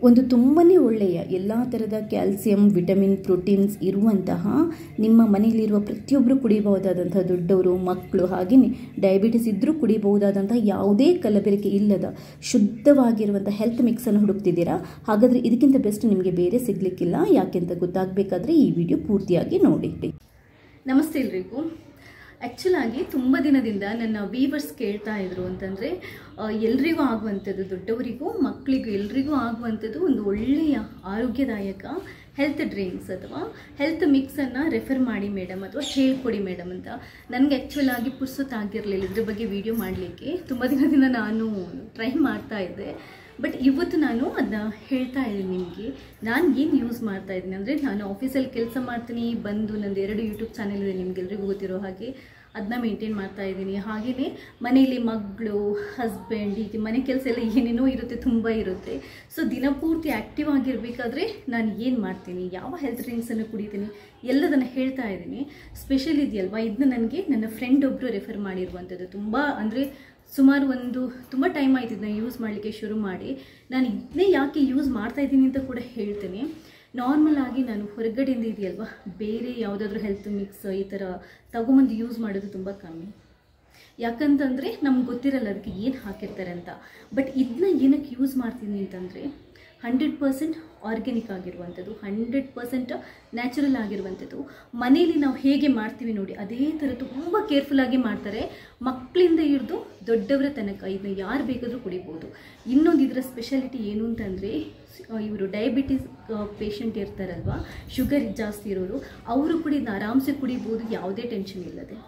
ಒಂದು ತುಂಬಾ ಒಳ್ಳೆಯ ಎಲ್ಲ ಥರದ ಕ್ಯಾಲ್ಸಿಯಂ, ವಿಟಮಿನ್, ಪ್ರೋಟೀನ್ಸ್ ಇರುವಂತಹ ನಿಮ್ಮ ಮನೆಯಲ್ಲಿರುವ ಪ್ರತಿಯೊಬ್ಬರು ಕುಡಿಯಬಹುದಾದಂಥ ದೊಡ್ಡವರು, ಮಕ್ಕಳು, ಹಾಗೆಯೇ ಡಯಾಬಿಟಿಸ್ ಇದ್ದರೂ ಕುಡಿಯಬಹುದಾದಂಥ ಯಾವುದೇ ಕಲಬೆರಕೆ ಇಲ್ಲದ ಶುದ್ಧವಾಗಿರುವಂಥ ಹೆಲ್ತ್ ಮಿಕ್ಸನ್ನು ಹುಡುಕ್ತಿದ್ದೀರಾ? ಹಾಗಾದರೆ ಇದಕ್ಕಿಂತ ಬೆಸ್ಟ್ ನಿಮಗೆ ಬೇರೆ ಸಿಗಲಿಕ್ಕಿಲ್ಲ. ಯಾಕೆಂತ ಗೊತ್ತಾಗಬೇಕಾದ್ರೆ ಈ ವಿಡಿಯೋ ಪೂರ್ತಿಯಾಗಿ ನೋಡಿ. ನಮಸ್ತೆ ಎಲ್ರಿಗೂ. ಆ್ಯಕ್ಚುಲಾಗಿ ತುಂಬ ದಿನದಿಂದ ನನ್ನ ವೀವರ್ಸ್ ಕೇಳ್ತಾ ಇದ್ರು ಅಂತಂದರೆ ಎಲ್ರಿಗೂ ಆಗುವಂಥದ್ದು, ದೊಡ್ಡವರಿಗೂ ಮಕ್ಕಳಿಗೂ ಎಲ್ರಿಗೂ ಆಗುವಂಥದ್ದು ಒಂದು ಒಳ್ಳೆಯ ಆರೋಗ್ಯದಾಯಕ ಹೆಲ್ತ್ ಡ್ರಿಂಕ್ಸ್ ಅಥವಾ ಹೆಲ್ತ್ ಮಿಕ್ಸನ್ನು ರೆಫರ್ ಮಾಡಿ ಮೇಡಮ್ ಅಥವಾ ಹೇಳ್ಕೊಡಿ ಮೇಡಮ್ ಅಂತ. ನನಗೆ ಆ್ಯಕ್ಚುಲಾಗಿ ಪುರ್ಸೊತ್ತಾಗಿರಲಿಲ್ಲ ಇದ್ರ ಬಗ್ಗೆ ವಿಡಿಯೋ ಮಾಡಲಿಕ್ಕೆ. ತುಂಬ ದಿನದಿಂದ ನಾನು ಟ್ರೈ ಮಾಡ್ತಾ ಇದ್ದೆ. ಬಟ್ ಇವತ್ತು ನಾನು ಅದನ್ನ ಹೇಳ್ತಾ ಇದ್ದೀನಿ ನಿಮಗೆ. ನಾನು ಏನು ಯೂಸ್ ಮಾಡ್ತಾ ಇದ್ದೀನಿ ಅಂದರೆ, ನಾನು ಆಫೀಸಲ್ಲಿ ಕೆಲಸ ಮಾಡ್ತೀನಿ, ಬಂದು ನಂದು 2 ಯೂಟ್ಯೂಬ್ ಚಾನೆಲ್ ಇದೆ ನಿಮಗೆಲ್ರಿಗೂ ಗೊತ್ತಿರೋ ಹಾಗೆ, ಅದನ್ನ ಮೇಂಟೈನ್ ಮಾಡ್ತಾ ಇದ್ದೀನಿ. ಹಾಗೆಯೇ ಮನೆಯಲ್ಲಿ ಮಗಳು, ಹಸ್ಬೆಂಡ್, ಹೀಗೆ ಮನೆ ಕೆಲಸ ಎಲ್ಲ ಏನೇನೋ ಇರುತ್ತೆ, ತುಂಬ ಇರುತ್ತೆ. ಸೊ ದಿನಪೂರ್ತಿ ಆ್ಯಕ್ಟಿವ್ ಆಗಿರಬೇಕಾದ್ರೆ ನಾನು ಏನು ಮಾಡ್ತೀನಿ, ಯಾವ ಹೆಲ್ತ್ ಡ್ರಿಂಕ್ಸನ್ನು ಕುಡಿತೀನಿ, ಎಲ್ಲದನ್ನು ಹೇಳ್ತಾ ಇದ್ದೀನಿ. ಸ್ಪೆಷಲ್ ಇದೆಯಲ್ವಾ, ಇದನ್ನ ನನಗೆ ನನ್ನ ಫ್ರೆಂಡ್ ಒಬ್ಬರು ರೆಫರ್ ಮಾಡಿರುವಂಥದ್ದು. ತುಂಬ ಅಂದರೆ ಸುಮಾರು ತುಂಬ ಟೈಮ್ ಆಯ್ತು ಇದನ್ನ ಯೂಸ್ ಮಾಡಲಿಕ್ಕೆ ಶುರು ಮಾಡಿ. ನಾನು ಇದನ್ನೇ ಯಾಕೆ ಯೂಸ್ ಮಾಡ್ತಾ ಇದ್ದೀನಿ ಅಂತ ಕೂಡ ಹೇಳ್ತೀನಿ. ನಾರ್ಮಲ್ ಆಗಿ ನಾನು ಹೊರಗಡೆಯಿಂದ ಇದೆಯಲ್ವ, ಬೇರೆ ಯಾವುದಾದ್ರೂ ಹೆಲ್ತ್ ಮಿಕ್ಸ್ ಈ ಥರ ತಗೊಂಬಂದು ಯೂಸ್ ಮಾಡೋದು ತುಂಬ ಕಮ್ಮಿ. ಯಾಕಂತಂದರೆ ನಮ್ಗೆ ಗೊತ್ತಿರಲ್ಲ ಅದಕ್ಕೆ ಏನು ಹಾಕಿರ್ತಾರೆ ಅಂತ. ಬಟ್ ಇದನ್ನ ಏನಕ್ಕೆ ಯೂಸ್ ಮಾಡ್ತೀನಿ ಅಂತಂದರೆ, 100% ಆರ್ಗ್ಯಾನಿಕ್ ಆಗಿರುವಂಥದ್ದು, 100% ನ್ಯಾಚುರಲ್ ಆಗಿರುವಂಥದ್ದು. ಮನೇಲಿ ನಾವು ಹೇಗೆ ಮಾಡ್ತೀವಿ ನೋಡಿ, ಅದೇ ಥರ ತುಂಬ ಕೇರ್ಫುಲ್ಲಾಗಿ ಮಾಡ್ತಾರೆ. ಮಕ್ಕಳಿಂದ ಹಿಡಿದು ದೊಡ್ಡವರ ತನಕ ಇದನ್ನ ಯಾರು ಬೇಕಾದರೂ ಕುಡಿಬೋದು. ಇನ್ನೊಂದು ಇದರ ಸ್ಪೆಷಾಲಿಟಿ ಏನು ಅಂತಂದರೆ, ಇವರು ಡಯಾಬಿಟಿಸ್ ಪೇಷಂಟ್ ಇರ್ತಾರಲ್ವ, ಶುಗರ್ ಜಾಸ್ತಿ ಇರೋರು, ಅವರು ಕೂಡ ಇದನ್ನ ಆರಾಮ್ಸೆ ಕುಡಿಬೋದು, ಯಾವುದೇ ಟೆನ್ಷನ್ ಇಲ್ಲದೆ.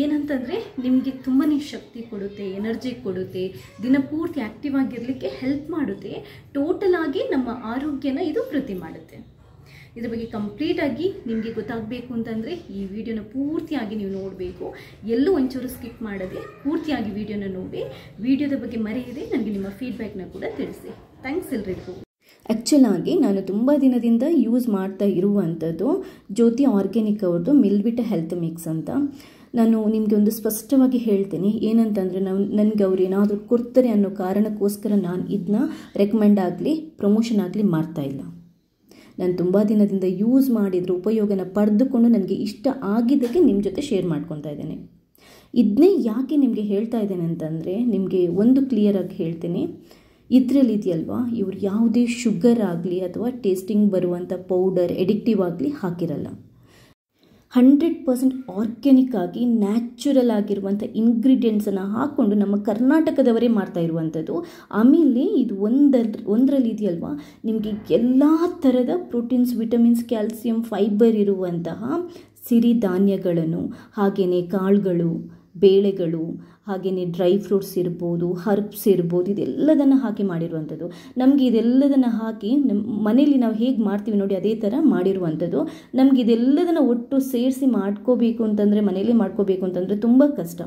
ಏನಂತಂದರೆ ನಿಮಗೆ ತುಂಬಾ ಶಕ್ತಿ ಕೊಡುತ್ತೆ, ಎನರ್ಜಿ ಕೊಡುತ್ತೆ, ದಿನಪೂರ್ತಿ ಆ್ಯಕ್ಟಿವ್ ಆಗಿರಲಿಕ್ಕೆ ಹೆಲ್ಪ್ ಮಾಡುತ್ತೆ. ಟೋಟಲ್ ಆಗಿ ನಮ್ಮ ಆರೋಗ್ಯನ ಇದು ವೃದ್ಧಿ ಮಾಡುತ್ತೆ. ಇದ್ರ ಬಗ್ಗೆ ಕಂಪ್ಲೀಟಾಗಿ ನಿಮಗೆ ಗೊತ್ತಾಗಬೇಕು ಅಂತಂದರೆ ಈ ವಿಡಿಯೋನ ಪೂರ್ತಿಯಾಗಿ ನೀವು ನೋಡಬೇಕು. ಎಲ್ಲೂ ಒಂಚೂರು ಸ್ಕಿಪ್ ಮಾಡದೆ ಪೂರ್ತಿಯಾಗಿ ವಿಡಿಯೋನ ನೋಡಿ. ವಿಡಿಯೋದ ಬಗ್ಗೆ ಮರೆಯದೆ ನನಗೆ ನಿಮ್ಮ ಫೀಡ್ಬ್ಯಾಕ್ನ ಕೂಡ ತಿಳಿಸಿ. ಥ್ಯಾಂಕ್ಸ್ ಎಲ್ರಿಗೂ. ಆ್ಯಕ್ಚುಲಾಗಿ ನಾನು ತುಂಬ ದಿನದಿಂದ ಯೂಸ್ ಮಾಡ್ತಾ ಇರುವಂಥದ್ದು ಜ್ಯೋತಿ ಆರ್ಗ್ಯಾನಿಕ್ ಅವ್ರದ್ದು ಮಿಲ್ವಿಟ ಹೆಲ್ತ್ ಮಿಕ್ಸ್ ಅಂತ. ನಾನು ನಿಮಗೆ ಒಂದು ಸ್ಪಷ್ಟವಾಗಿ ಹೇಳ್ತೀನಿ, ಏನಂತಂದರೆ ನನಗೆ ಅವ್ರು ಏನಾದರೂ ಕೊಡ್ತಾರೆ ಅನ್ನೋ ಕಾರಣಕ್ಕೋಸ್ಕರ ನಾನು ಇದನ್ನ ರೆಕಮೆಂಡ್ ಆಗಲಿ ಪ್ರಮೋಷನ್ ಆಗಲಿ ಮಾಡ್ತಾಯಿಲ್ಲ. ನಾನು ತುಂಬ ದಿನದಿಂದ ಯೂಸ್ ಮಾಡಿದ್ರ ಉಪಯೋಗನ ಪಡೆದುಕೊಂಡು ನನಗೆ ಇಷ್ಟ ಆಗಿದ್ದಕ್ಕೆ ನಿಮ್ಮ ಜೊತೆ ಶೇರ್ ಮಾಡ್ಕೊತಾ ಇದ್ದೇನೆ. ಇದನ್ನೇ ಯಾಕೆ ನಿಮಗೆ ಹೇಳ್ತಾ ಇದ್ದೇನೆ ಅಂತಂದರೆ, ನಿಮಗೆ ಒಂದು ಕ್ಲಿಯರಾಗಿ ಹೇಳ್ತೀನಿ, ಇದರಲ್ಲಿ ಇದೆಯಲ್ವಾ, ಇವ್ರು ಯಾವುದೇ ಶುಗರ್ ಆಗಲಿ ಅಥವಾ ಟೇಸ್ಟಿಂಗ್ ಬರುವಂಥ ಪೌಡರ್, ಎಡಿಕ್ಟಿವ್ ಆಗಲಿ ಹಾಕಿರಲ್ಲ. 100% ಆರ್ಗ್ಯಾನಿಕ್ ಆಗಿ ನ್ಯಾಚುರಲ್ ಆಗಿರುವಂಥ ಇಂಗ್ರೀಡಿಯೆಂಟ್ಸನ್ನು ಹಾಕ್ಕೊಂಡು ನಮ್ಮ ಕರ್ನಾಟಕದವರೇ ಮಾಡ್ತಾ ಇರುವಂಥದ್ದು. ಆಮೇಲೆ ಇದು ಒಂದರಲ್ಲಿ ಇದೆಯಲ್ವಾ, ನಿಮಗೆ ಎಲ್ಲ ಥರದ ಪ್ರೋಟೀನ್ಸ್, ವಿಟಮಿನ್ಸ್, ಕ್ಯಾಲ್ಸಿಯಂ, ಫೈಬರ್ ಇರುವಂತಹ ಸಿರಿಧಾನ್ಯಗಳನ್ನು, ಹಾಗೆಯೇ ಕಾಳುಗಳು, ಬೇಳೆಗಳು, ಹಾಗೆಯೇ ಡ್ರೈ ಫ್ರೂಟ್ಸ್ ಇರ್ಬೋದು, ಹರ್ಬ್ಸ್ ಇರ್ಬೋದು, ಇದೆಲ್ಲದನ್ನು ಹಾಕಿ ಮಾಡಿರುವಂಥದ್ದು. ನಮಗೆ ಇದೆಲ್ಲದನ್ನು ಹಾಕಿ ಮನೇಲಿ ನಾವು ಹೇಗೆ ಮಾಡ್ತೀವಿ ನೋಡಿ, ಅದೇ ಥರ ಮಾಡಿರುವಂಥದ್ದು. ನಮಗೆ ಇದೆಲ್ಲದನ್ನು ಒಟ್ಟು ಸೇರಿಸಿ ಮಾಡ್ಕೋಬೇಕು ಅಂತಂದರೆ, ಮನೇಲಿ ಮಾಡ್ಕೋಬೇಕು ಅಂತಂದರೆ ತುಂಬ ಕಷ್ಟ.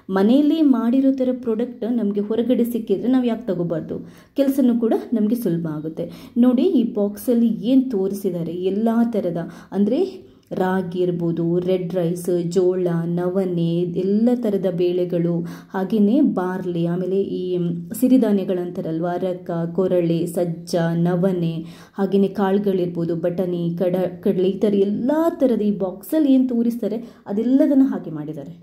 ಮನೆಯಲ್ಲೇ ಮಾಡಿರೋ ಥರ ಪ್ರಾಡಕ್ಟ್ ನಮಗೆ ಹೊರಗಡೆ ಸಿಕ್ಕಿದ್ರೆ ನಾವು ಯಾಕೆ ತಗೋಬಾರ್ದು? ಕೆಲಸನೂ ಕೂಡ ನಮಗೆ ಸುಲಭ ಆಗುತ್ತೆ. ನೋಡಿ, ಈ ಬಾಕ್ಸಲ್ಲಿ ಏನು ತೋರಿಸಿದ್ದಾರೆ, ಎಲ್ಲ ಥರದ ಅಂದರೆ ರಾಗಿ ಇರ್ಬೋದು, ರೆಡ್ ರೈಸ್, ಜೋಳ, ನವಣೆ, ಎಲ್ಲ ಥರದ ಬೇಳೆಗಳು, ಹಾಗೆಯೇ ಬಾರ್ಲಿ, ಆಮೇಲೆ ಈ ಸಿರಿಧಾನ್ಯಗಳಂತಾರಲ್ವ, ಅರಕ, ಕೊರಳೆ, ಸಜ್ಜ, ನವಣೆ, ಹಾಗೆಯೇ ಕಾಳುಗಳಿರ್ಬೋದು, ಬಟಾಣಿ, ಕಡಲೆ, ಈ ಥರ ಎಲ್ಲ ಥರದ ಈ ಬಾಕ್ಸಲ್ಲಿ ಏನು ತೋರಿಸ್ತಾರೆ ಅದೆಲ್ಲದನ್ನು ಹಾಕಿ ಮಾಡಿದ್ದಾರೆ.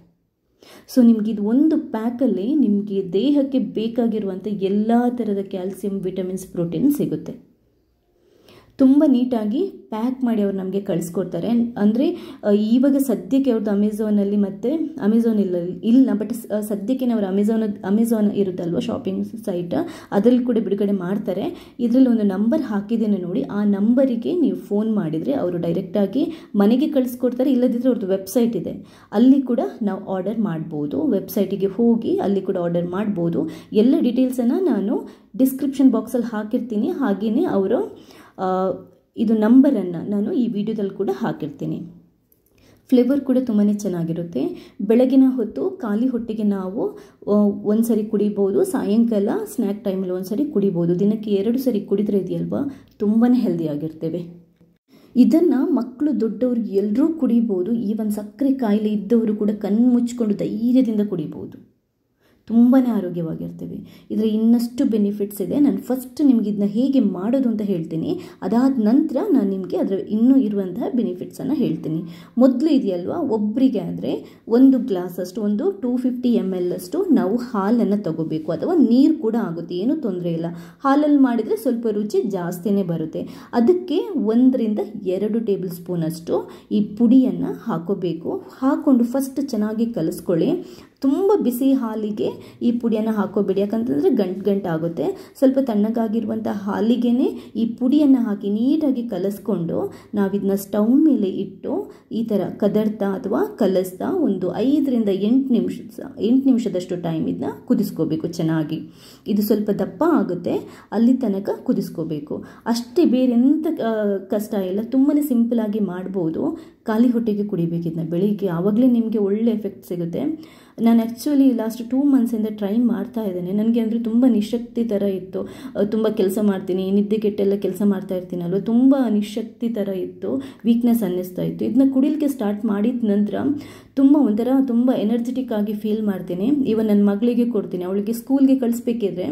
ಸೊ ನಿಮಗಿದು ಒಂದು ಪ್ಯಾಕಲ್ಲಿ ನಿಮಗೆ ದೇಹಕ್ಕೆ ಬೇಕಾಗಿರುವಂಥ ಎಲ್ಲ ಥರದ ಕ್ಯಾಲ್ಸಿಯಂ, ವಿಟಮಿನ್ಸ್, ಪ್ರೋಟೀನ್ ಸಿಗುತ್ತೆ. ತುಂಬ ನೀಟಾಗಿ ಪ್ಯಾಕ್ ಮಾಡಿ ಅವ್ರು ನಮಗೆ ಕಳಿಸ್ಕೊಡ್ತಾರೆ. ಅಂದರೆ ಇವಾಗ ಸದ್ಯಕ್ಕೆ ಅವ್ರದ್ದು ಅಮೆಝಾನಲ್ಲಿ ಮತ್ತು ಅಮೆಝಾನ್ ಇಲ್ಲ ಬಟ್ ಸದ್ಯಕ್ಕೆ ಅವರು ಅಮೆಝಾನ್ ಇರುತ್ತಲ್ವ ಶಾಪಿಂಗ್ ಸೈಟ್, ಅದರಲ್ಲಿ ಕೂಡ ಬಿಡುಗಡೆ ಮಾಡ್ತಾರೆ. ಇದರಲ್ಲಿ ಒಂದು ನಂಬರ್ ಹಾಕಿದ್ದೇನೆ ನೋಡಿ, ಆ ನಂಬರಿಗೆ ನೀವು ಫೋನ್ ಮಾಡಿದರೆ ಅವರು ಡೈರೆಕ್ಟಾಗಿ ಮನೆಗೆ ಕಳಿಸ್ಕೊಡ್ತಾರೆ. ಇಲ್ಲದಿದ್ದರೆ ಅವ್ರದ್ದು ವೆಬ್ಸೈಟ್ ಇದೆ, ಅಲ್ಲಿ ಕೂಡ ನಾವು ಆರ್ಡರ್ ಮಾಡ್ಬೋದು. ವೆಬ್ಸೈಟಿಗೆ ಹೋಗಿ ಅಲ್ಲಿ ಕೂಡ ಆರ್ಡರ್ ಮಾಡ್ಬೋದು. ಎಲ್ಲ ಡೀಟೇಲ್ಸನ್ನು ನಾನು ಡಿಸ್ಕ್ರಿಪ್ಷನ್ ಬಾಕ್ಸಲ್ಲಿ ಹಾಕಿರ್ತೀನಿ. ಹಾಗೆಯೇ ಅವರು ಇದು ನಂಬರನ್ನು ನಾನು ಈ ವಿಡಿಯೋದಲ್ಲಿ ಕೂಡ ಹಾಕಿರ್ತೀನಿ. ಫ್ಲೇವರ್ ಕೂಡ ತುಂಬಾ ಚೆನ್ನಾಗಿರುತ್ತೆ. ಬೆಳಗಿನ ಹೊತ್ತು ಖಾಲಿ ಹೊಟ್ಟೆಗೆ ನಾವು ಒಂದು ಸರಿ ಕುಡಿಬೋದು, ಸಾಯಂಕಾಲ ಸ್ನ್ಯಾಕ್ ಟೈಮಲ್ಲಿ ಒಂದು ಸರಿ ಕುಡಿಬೋದು. ದಿನಕ್ಕೆ 2 ಸರಿ ಕುಡಿದ್ರೆ ಇದೆಯಲ್ವಾ, ತುಂಬಾ ಹೆಲ್ದಿಯಾಗಿರ್ತೇವೆ. ಇದನ್ನು ಮಕ್ಕಳು, ದೊಡ್ಡವರು ಎಲ್ಲರೂ ಕುಡಿಬೋದು. ಈವನ್ ಸಕ್ಕರೆ ಕಾಯಿಲೆ ಇದ್ದವರು ಕೂಡ ಕಣ್ಣು ಮುಚ್ಕೊಂಡು ಧೈರ್ಯದಿಂದ ಕುಡಿಬೋದು. ತುಂಬಾ ಆರೋಗ್ಯವಾಗಿರ್ತೀವಿ. ಇದರ ಇನ್ನಷ್ಟು ಬೆನಿಫಿಟ್ಸ್ ಇದೆ. ನಾನು ಫಸ್ಟ್ ನಿಮ್ಗೆ ಇದನ್ನ ಹೇಗೆ ಮಾಡೋದು ಅಂತ ಹೇಳ್ತೀನಿ. ಅದಾದ ನಂತರ ನಾನು ನಿಮಗೆ ಅದರ ಇನ್ನೂ ಇರುವಂತಹ ಬೆನಿಫಿಟ್ಸನ್ನು ಹೇಳ್ತೀನಿ. ಮೊದಲು ಇದೆಯಲ್ವಾ, ಒಬ್ಬರಿಗೆ ಆದರೆ 1 ಗ್ಲಾಸ್ ಅಷ್ಟು, ಒಂದು 250 ml ಅಷ್ಟು ನಾವು ಹಾಲನ್ನು ತಗೋಬೇಕು, ಅಥವಾ ನೀರು ಕೂಡ ಆಗುತ್ತೆ, ಏನೂ ತೊಂದರೆ ಇಲ್ಲ. ಹಾಲಲ್ಲಿ ಮಾಡಿದರೆ ಸ್ವಲ್ಪ ರುಚಿ ಜಾಸ್ತಿನೇ ಬರುತ್ತೆ. ಅದಕ್ಕೆ 1 ರಿಂದ 2 ಟೇಬಲ್ ಸ್ಪೂನ್ ಅಷ್ಟು ಈ ಪುಡಿಯನ್ನು ಹಾಕೋಬೇಕು. ಹಾಕ್ಕೊಂಡು ಫಸ್ಟ್ ಚೆನ್ನಾಗಿ ಕಲಿಸ್ಕೊಳ್ಳಿ. ತುಂಬ ಬಿಸಿ ಹಾಲಿಗೆ ಈ ಪುಡಿಯನ್ನು ಹಾಕೋಬೇಡಿ, ಯಾಕಂತಂದರೆ ಗಂಟು ಆಗುತ್ತೆ. ಸ್ವಲ್ಪ ತಣ್ಣಗಾಗಿರುವಂಥ ಹಾಲಿಗೆ ಈ ಪುಡಿಯನ್ನು ಹಾಕಿ ನೀಟಾಗಿ ಕಲಿಸ್ಕೊಂಡು ನಾವಿದನ್ನ ಸ್ಟವ್ ಮೇಲೆ ಇಟ್ಟು ಈ ಥರ ಕದರ್ತಾ ಅಥವಾ ಕಲಿಸ್ತಾ ಒಂದು 5 ರಿಂದ 8 ನಿಮಿಷದಷ್ಟು ಟೈಮ್ ಇದನ್ನ ಕುದಿಸ್ಕೋಬೇಕು ಚೆನ್ನಾಗಿ. ಇದು ಸ್ವಲ್ಪ ದಪ್ಪ ಆಗುತ್ತೆ, ಅಲ್ಲಿ ತನಕ ಕುದಿಸ್ಕೋಬೇಕು ಅಷ್ಟೇ. ಬೇರೆ ಎಂಥ ಕಷ್ಟ ಇಲ್ಲ, ತುಂಬಾ ಸಿಂಪಲಾಗಿ ಮಾಡ್ಬೋದು. ಖಾಲಿ ಹೊಟ್ಟೆಗೆ ಕುಡಿಬೇಕು ಇದನ್ನ ಬೆಳಿಗ್ಗೆ, ಆವಾಗಲೇ ನಿಮಗೆ ಒಳ್ಳೆ ಎಫೆಕ್ಟ್ ಸಿಗುತ್ತೆ. ನಾನು ಆ್ಯಕ್ಚುಲಿ ಲಾಸ್ಟ್ 2 ಮಂತ್ಸಿಂದ ಟ್ರೈ ಮಾಡ್ತಾ ಇದ್ದೇನೆ. ನನಗೆ ಅಂದರೆ ತುಂಬ ನಿಶಕ್ತಿ ಥರ ಇತ್ತು. ತುಂಬ ಕೆಲಸ ಮಾಡ್ತೀನಿ, ನಿದ್ದೆಗೆಟ್ಟೆಲ್ಲ ಕೆಲಸ ಮಾಡ್ತಾ ಇರ್ತೀನಲ್ವ, ತುಂಬ ನಿಶಕ್ತಿ ಥರ ಇತ್ತು, ವೀಕ್ನೆಸ್ ಅನ್ನಿಸ್ತಾ ಇತ್ತು. ಇದನ್ನ ಕುಡಿಲಿಕ್ಕೆ ಸ್ಟಾರ್ಟ್ ಮಾಡಿದ ನಂತರ ತುಂಬ ಎನರ್ಜೆಟಿಕ್ ಆಗಿ ಫೀಲ್ ಮಾಡ್ತೀನಿ. ಇವನ್ ನನ್ನ ಮಗಳಿಗೆ ಕೊಡ್ತೀನಿ, ಅವಳಿಗೆ ಸ್ಕೂಲ್ಗೆ ಕಳಿಸ್ಬೇಕಿದ್ರೆ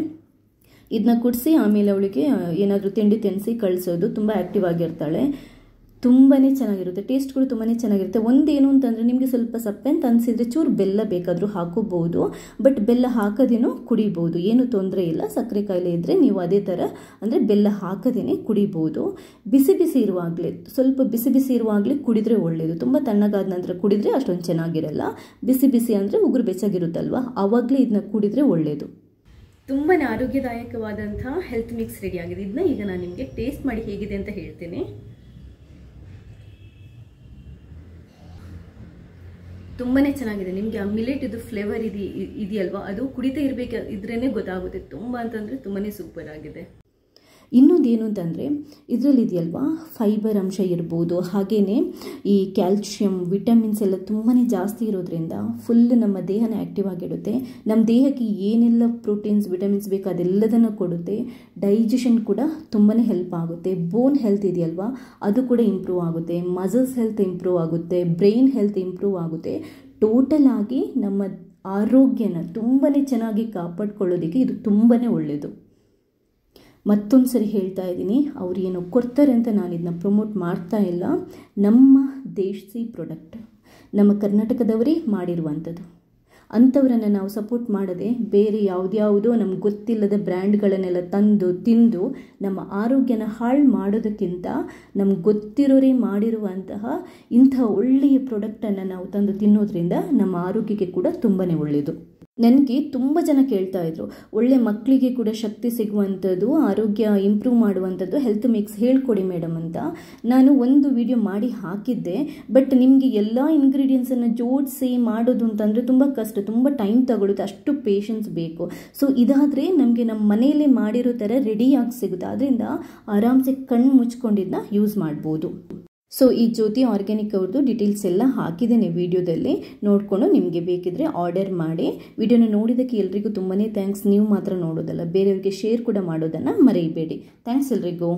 ಇದನ್ನ ಕುಡಿಸಿ ಆಮೇಲೆ ಅವಳಿಗೆ ಏನಾದರೂ ತಿಂಡಿ ತಿನ್ನಿಸಿ ಕಳಿಸೋದು. ತುಂಬ ಆ್ಯಕ್ಟಿವ್ ಆಗಿರ್ತಾಳೆ, ತುಂಬಾ ಚೆನ್ನಾಗಿರುತ್ತೆ. ಟೇಸ್ಟ್ ಕೂಡ ತುಂಬಾ ಚೆನ್ನಾಗಿರುತ್ತೆ. ಒಂದೇನು ಅಂತಂದರೆ ನಿಮಗೆ ಸ್ವಲ್ಪ ಸಪ್ಪೆ ಅಂತ ಅನಿಸಿದರೆ ಚೂರು ಬೆಲ್ಲ ಬೇಕಾದರೂ ಹಾಕೋಬಹುದು, ಬಟ್ ಬೆಲ್ಲ ಹಾಕದೇನೂ ಕುಡಿಬೋದು, ಏನು ತೊಂದರೆ ಇಲ್ಲ. ಸಕ್ಕರೆ ಕಾಯಿಲೆ ಇದ್ದರೆ ನೀವು ಅದೇ ಥರ ಅಂದರೆ ಬೆಲ್ಲ ಹಾಕದೇನೆ ಕುಡಿಬೋದು. ಬಿಸಿ ಇರುವಾಗಲೇ, ಸ್ವಲ್ಪ ಬಿಸಿ ಇರುವಾಗಲೇ ಕುಡಿದ್ರೆ ಒಳ್ಳೆಯದು. ತುಂಬ ತಣ್ಣಗಾದ ನಂತರ ಕುಡಿದ್ರೆ ಅಷ್ಟೊಂದು ಚೆನ್ನಾಗಿರಲ್ಲ. ಬಿಸಿ ಅಂದರೆ ಉಗುರು ಬೆಚ್ಚಗಿರುತ್ತಲ್ವ, ಆವಾಗಲೇ ಇದನ್ನ ಕುಡಿದ್ರೆ ಒಳ್ಳೆಯದು. ತುಂಬಾ ಆರೋಗ್ಯದಾಯಕವಾದಂಥ ಹೆಲ್ತ್ ಮಿಕ್ಸ್ ರೆಡಿ ಆಗಿದೆ. ಇದನ್ನ ಈಗ ನಾನು ನಿಮಗೆ ಟೇಸ್ಟ್ ಮಾಡಿ ಹೇಗಿದೆ ಅಂತ ಹೇಳ್ತೀನಿ. ತುಂಬಾ ಚೆನ್ನಾಗಿದೆ. ನಿಮಗೆ ಆ ಮಿಲೆಟ್ ಇದು ಫ್ಲೇವರ್ ಇದೆಯಲ್ವಾ, ಅದು ಕುಡಿತಾ ಇದ್ರೇ ಗೊತ್ತಾಗುತ್ತೆ. ತುಂಬ ಅಂತಂದರೆ ತುಂಬಾ ಸೂಪರ್ ಆಗಿದೆ. ಇನ್ನೊಂದು ಏನು ಅಂತಂದರೆ ಇದರಲ್ಲಿ ಇದೆಯಲ್ವಾ, ಫೈಬರ್ ಅಂಶ ಇರ್ಬೋದು, ಹಾಗೆಯೇ ಈ ಕ್ಯಾಲ್ಶಿಯಂ, ವಿಟಮಿನ್ಸ್ ಎಲ್ಲ ತುಂಬಾ ಜಾಸ್ತಿ ಇರೋದ್ರಿಂದ ಫುಲ್ ನಮ್ಮ ದೇಹನ ಆ್ಯಕ್ಟಿವ್ ಆಗಿಡುತ್ತೆ. ನಮ್ಮ ದೇಹಕ್ಕೆ ಏನೆಲ್ಲ ಪ್ರೋಟೀನ್ಸ್, ವಿಟಮಿನ್ಸ್ ಬೇಕು ಅದೆಲ್ಲದನ್ನು ಕೊಡುತ್ತೆ. ಡೈಜೆಷನ್ ಕೂಡ ತುಂಬಾ ಹೆಲ್ಪ್ ಆಗುತ್ತೆ. ಬೋನ್ ಹೆಲ್ತ್ ಇದೆಯಲ್ವಾ, ಅದು ಕೂಡ ಇಂಪ್ರೂವ್ ಆಗುತ್ತೆ. ಮಸಲ್ಸ್ ಹೆಲ್ತ್ ಇಂಪ್ರೂವ್ ಆಗುತ್ತೆ. ಬ್ರೈನ್ ಹೆಲ್ತ್ ಇಂಪ್ರೂವ್ ಆಗುತ್ತೆ. ಟೋಟಲ್ ಆಗಿ ನಮ್ಮ ಆರೋಗ್ಯನ ತುಂಬಾ ಚೆನ್ನಾಗಿ ಕಾಪಾಡ್ಕೊಳ್ಳೋದಕ್ಕೆ ಇದು ತುಂಬಾ ಒಳ್ಳೆಯದು. ಮತ್ತೊಂದು ಸರಿ ಹೇಳ್ತಾ ಇದ್ದೀನಿ, ಅವ್ರು ಏನೋ ಕೊಡ್ತಾರೆ ಅಂತ ನಾನು ಇದನ್ನ ಪ್ರಮೋಟ್ ಮಾಡ್ತಾ ಇಲ್ಲ. ನಮ್ಮ ದೇಶಿ ಪ್ರಾಡಕ್ಟ್, ನಮ್ಮ ಕರ್ನಾಟಕದವರೇ ಮಾಡಿರುವಂಥದ್ದು. ಅಂಥವ್ರನ್ನು ನಾವು ಸಪೋರ್ಟ್ ಮಾಡದೆ ಬೇರೆ ಯಾವುದ್ಯಾವುದೋ ನಮ್ಗೆ ಗೊತ್ತಿಲ್ಲದ ಬ್ರ್ಯಾಂಡ್ಗಳನ್ನೆಲ್ಲ ತಂದು ತಿಂದು ನಮ್ಮ ಆರೋಗ್ಯನ ಹಾಳು ಮಾಡೋದಕ್ಕಿಂತ ನಮ್ಗೆ ಗೊತ್ತಿರೋರೇ ಮಾಡಿರುವಂತಹ ಇಂಥ ಒಳ್ಳೆಯ ಪ್ರಾಡಕ್ಟನ್ನು ನಾವು ತಂದು ತಿನ್ನೋದ್ರಿಂದ ನಮ್ಮ ಆರೋಗ್ಯಕ್ಕೆ ಕೂಡ ತುಂಬಾ ಒಳ್ಳೆಯದು. ನನಗೆ ತುಂಬ ಜನ ಕೇಳ್ತಾ ಇದ್ರು, ಒಳ್ಳೆ ಮಕ್ಕಳಿಗೆ ಕೂಡ ಶಕ್ತಿ ಸಿಗುವಂಥದ್ದು, ಆರೋಗ್ಯ ಇಂಪ್ರೂವ್ ಮಾಡುವಂಥದ್ದು ಹೆಲ್ತ್ ಮಿಕ್ಸ್ ಹೇಳ್ಕೊಡಿ ಮೇಡಮ್ ಅಂತ. ನಾನು ಒಂದು ವಿಡಿಯೋ ಮಾಡಿ ಹಾಕಿದ್ದೆ, ಬಟ್ ನಿಮಗೆ ಎಲ್ಲ ಇಂಗ್ರೀಡಿಯೆಂಟ್ಸನ್ನು ಜೋಡಿಸಿ ಮಾಡೋದು ಅಂತಂದರೆ ತುಂಬ ಕಷ್ಟ, ತುಂಬ ಟೈಮ್ ತಗೊಳುತ್ತೆ, ಅಷ್ಟು ಪೇಷನ್ಸ್ ಬೇಕು. ಸೊ ಇದಾದರೆ ನಮಗೆ ನಮ್ಮ ಮನೆಯಲ್ಲೇ ಮಾಡಿರೋ ಥರ ರೆಡಿಯಾಗಿ ಸಿಗುತ್ತೆ. ಅದರಿಂದ ಆರಾಮ್ಸೆ ಕಣ್ಣು ಮುಚ್ಕೊಂಡಿದ್ದನ್ನ ಯೂಸ್ ಮಾಡ್ಬೋದು. ಸೊ ಈ ಜ್ಯೋತಿ ಆರ್ಗ್ಯಾನಿಕ್ ಅವ್ರದ್ದು ಡೀಟೇಲ್ಸ್ ಎಲ್ಲ ಹಾಕಿದ್ದೇನೆ ವಿಡಿಯೋದಲ್ಲಿ, ನೋಡಿಕೊಂಡು ನಿಮಗೆ ಬೇಕಿದ್ರೆ ಆರ್ಡರ್ ಮಾಡಿ. ವಿಡಿಯೋನ ನೋಡಿದ್ದಕ್ಕೆ ಎಲ್ರಿಗೂ ತುಂಬಾ ಥ್ಯಾಂಕ್ಸ್. ನೀವು ಮಾತ್ರ ನೋಡೋದಲ್ಲ, ಬೇರೆಯವರಿಗೆ ಶೇರ್ ಕೂಡ ಮಾಡೋದನ್ನು ಮರೆಯಬೇಡಿ. ಥ್ಯಾಂಕ್ಸ್ ಎಲ್ರಿಗೂ.